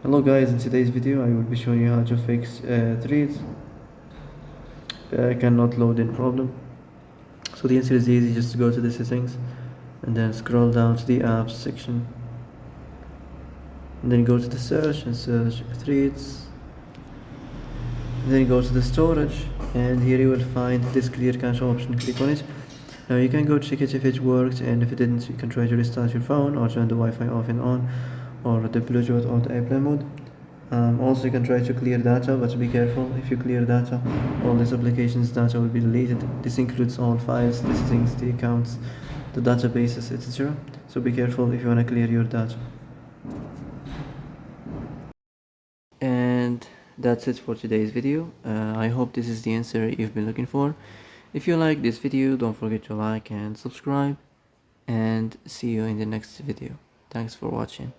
Hello guys, in today's video I will be showing you how to fix threads cannot load in problem. So the answer is easy, just go to the settings and then scroll down to the apps section and then go to the search and search threads, and then go to the storage, and here you will find this clear cache option. Click on it. Now you can go check it if it worked, and if it didn't you can try to restart your phone or turn the Wi-Fi off and on, or the Bluetooth or the airplane mode. Also you can try to clear data, but be careful. If you clear data, all these applications data will be deleted. This includes all files, the settings, the accounts, the databases, etc. So be careful if you want to clear your data. And that's it for today's video. I hope this is the answer you've been looking for. If you like this video, don't forget to like and subscribe, and see you in the next video. Thanks for watching.